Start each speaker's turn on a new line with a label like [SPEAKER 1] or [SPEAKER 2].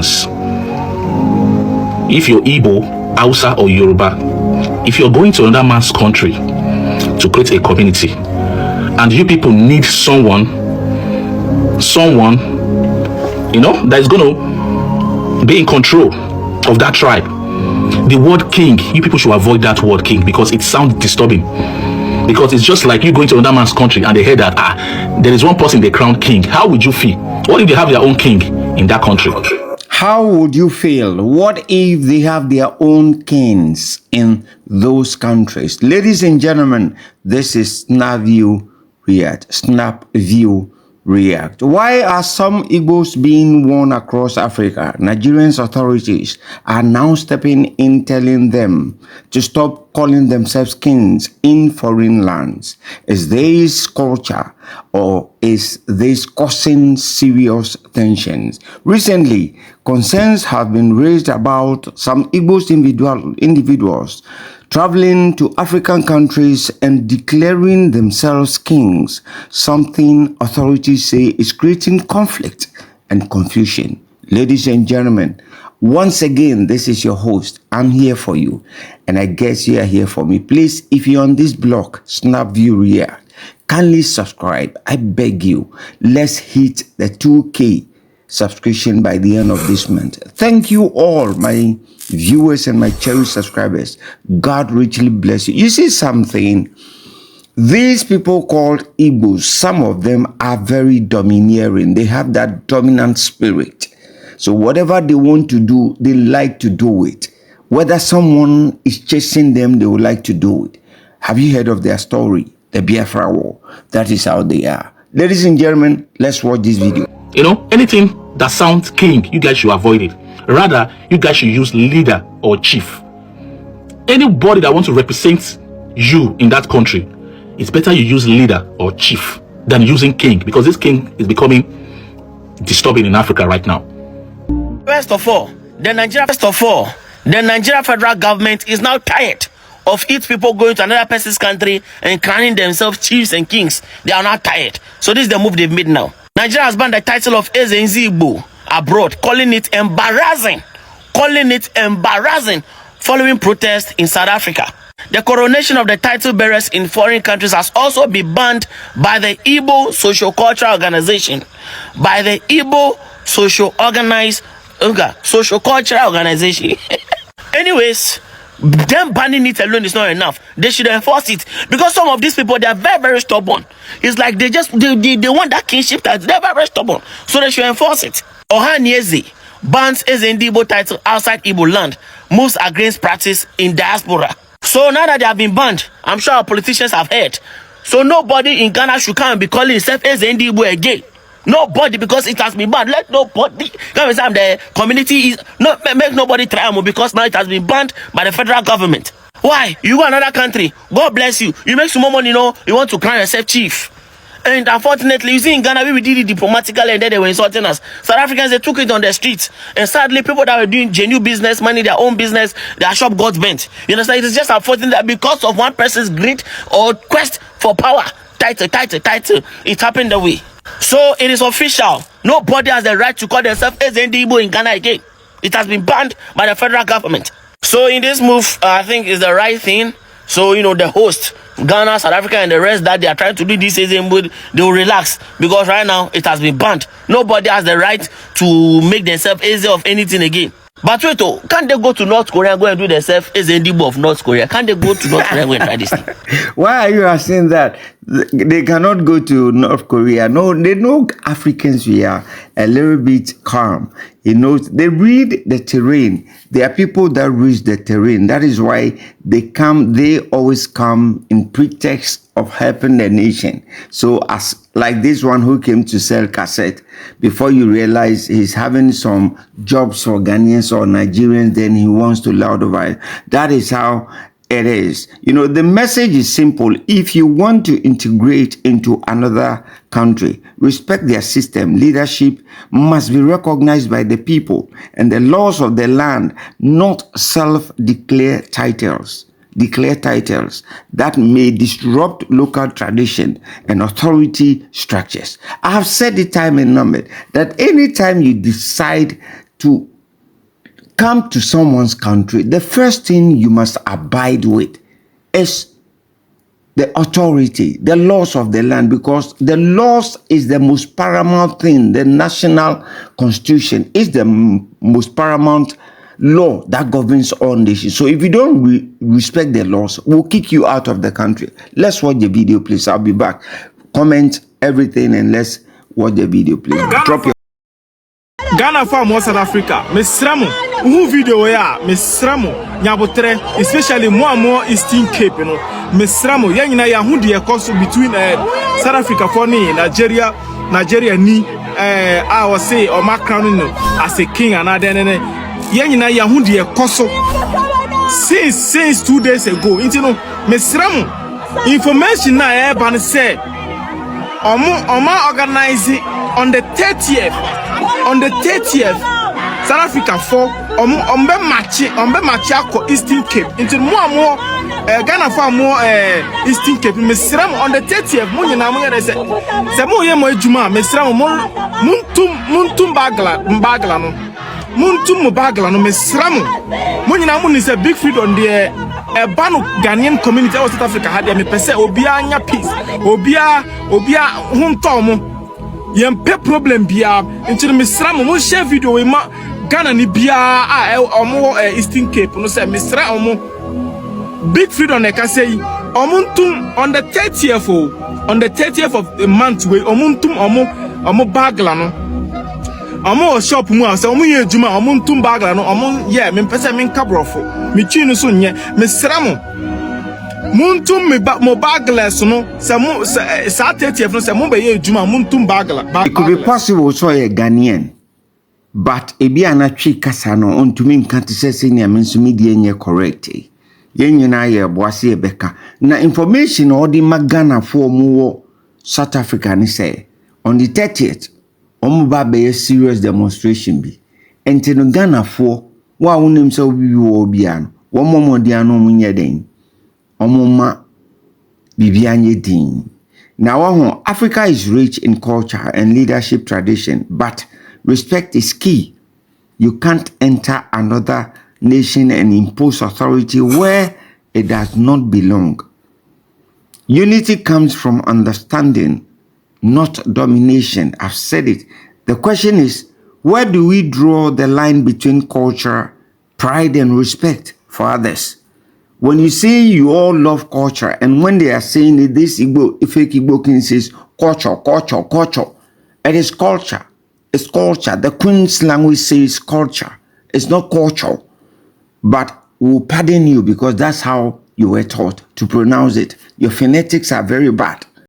[SPEAKER 1] Nigerians, if you're Igbo, Hausa, or Yoruba, if you're going to another man's country to create a community, and you people need someone, that is going to be in control of that tribe. The word king, you people should avoid that word king, because it sounds disturbing. Because it's just like you going to another man's country and they hear that there is one person they crown king. How would you feel? What if they have their own king in that country?
[SPEAKER 2] How would you feel? What if they have their own kings in those countries? Ladies and gentlemen, this is Snapp-View React. Snapp-View React. Why are some Igbos being warned across Africa? Nigerian authorities are now stepping in, telling them to stop calling themselves kings in foreign lands. Is this culture, or is this causing serious tensions? Recently, concerns have been raised about some Igbos individuals traveling to African countries and declaring themselves kings, something authorities say is creating conflict and confusion. Ladies and gentlemen, once again, this is your host. I'm here for you, and I guess you are here for me. Please, if you're on this blog, Snapp-View React, kindly subscribe. I beg you. Let's hit the 2K subscription by the end of this month. Thank you all, my viewers and my cherished subscribers. God richly bless you. You see something? These people called Igbos, some of them are very domineering. They have that dominant spirit. So whatever they want to do, they like to do it. Whether someone is chasing them, they would like to do it. Have you heard of their story? The Biafra War. That is how they are. Ladies and gentlemen, let's watch this video.
[SPEAKER 1] Anything that sounds king, you guys should avoid it. Rather, you guys should use leader or chief. Anybody that wants to represent you in that country, it's better you use leader or chief than using king, because this king is becoming disturbing in Africa right now.
[SPEAKER 3] First of all, the Nigeria federal government is now tired of its people going to another person's country and crowning themselves chiefs and kings. They are not tired. So this is the move they've made now. Nigeria has banned the title of Igbo abroad, calling it embarrassing. Following protests in South Africa. The coronation of the title bearers in foreign countries has also been banned by the Igbo Socio-Cultural Organization. Socio-Cultural Organization. Anyways, them banning it alone is not enough. They should enforce it, because some of these people, they are very, very stubborn. It's like they want that kingship title. They're very, very stubborn, so they should enforce it. Ohanieze bans Igbo title outside Igbo land, moves against practice in diaspora. So now that they have been banned, I'm sure our politicians have heard. So nobody in Ghana should come and be calling himself Igbo again. Nobody, because it has been banned. Let nobody come and say the community is not, make nobody try more, because now it has been banned by the federal government. Why? You go another country, God bless you, you make some more money, you want to crown yourself chief. And unfortunately, you see in Ghana, we did it diplomatically, and then they were insulting us. South Africans, they took it on the streets. And sadly, people that were doing genuine business, money, their own business, their shop got bent. You understand? It is just unfortunate that because of one person's greed or quest for power, title, it happened that way. So it is official. Nobody has the right to call themselves Igbo in Ghana again. It has been banned by the federal government. So in this move, I think is the right thing. So, the host, Ghana, South Africa, and the rest that they are trying to do this season, they will relax, because right now it has been banned. Nobody has the right to make themselves easy of anything again. But wait, can't they go to North Korea and go and do themselves as Igbo of North Korea? Can't they go to North Korea and go and try this thing?
[SPEAKER 2] Why are you asking that? They cannot go to North Korea. No, they know Africans, we are a little bit calm. They read the terrain. There are people that read the terrain. That is why they always come in pretext of helping the nation. So as like this one who came to sell cassette, before you realize he's having some jobs for Ghanaians or Nigerians, then he wants to loud over it. That is how it is. The message is simple. If you want to integrate into another country, respect their system. Leadership must be recognized by the people and the laws of the land, not self-declare titles. Declare titles that may disrupt local tradition and authority structures. I have said it time and number that anytime you decide to come to someone's country, the first thing you must abide with is the authority, the laws of the land, because the laws is the most paramount thing. The national constitution is the most paramount law that governs all nations. So if you don't respect the laws, we'll kick you out of the country. Let's watch the video, please. I'll be back. Comment everything and let's watch the video, please. Drop your
[SPEAKER 4] Ghana farm South Africa. Mesramo. Who video ya? Mesramo. Nyabotre, especially more and more Eastern Cape, you know. Mesramo. Yanyina ya hundi ya koso between South Africa for ni Nigeria ni I was say or my crown as a king and then yanyina ya hundi ya koso since 2 days ago. You know, mesramo. Information na ban say Oma organizing on the 30th. On the 30th, South Africa for ombe match ako Eastern Cape. Into more Ghana for more Eastern Cape. Mesram on the 30th. Mo nyina mo yere se mo ye mo adwuma. Mesram muntum bagla no. Muntum bagla no mesram. Mo nyina mo ni se big feed on the banu Ghanaian community of South Africa had me pese obia anya peace. Obia hunto mo. Yempe problem bia into the misra mo share video we ma Ghana ni bia omo Eastern Cape no say misra omo big freedom e ka say omuntum on the 30th of the month we omuntum omo bagla no omo shop mu say omo ye adwuma omuntum bagla no omo yeah me pese me nkabrofo me twi no so nye misra mo muntum mo baglas no sa 30th no sa mo be ye adwuma muntum bagla.
[SPEAKER 2] It could be possible so a Ghanaian, but ebi anatwi kasa no ontumi nka te se ne amenso media nye correct yen nyina ye boase ebeka na information or the Ghana for mo South Africa ni say on the 30th omo ba be serious demonstration bi enti no Ghana for wa wonim se obi wo bia no wo momodian no munye den omoma bibianye din. Now, Africa is rich in culture and leadership tradition, but respect is key. You can't enter another nation and impose authority where it does not belong. Unity comes from understanding, not domination. I've said it. The question is, where do we draw the line between culture, pride, and respect for others? When you say you all love culture, and when they are saying that this Igbo, fake Igbo king says culture, it is culture. It's culture. The Queen's language says culture. It's not culture. But we'll pardon you because that's how you were taught to pronounce it. Your phonetics are very bad.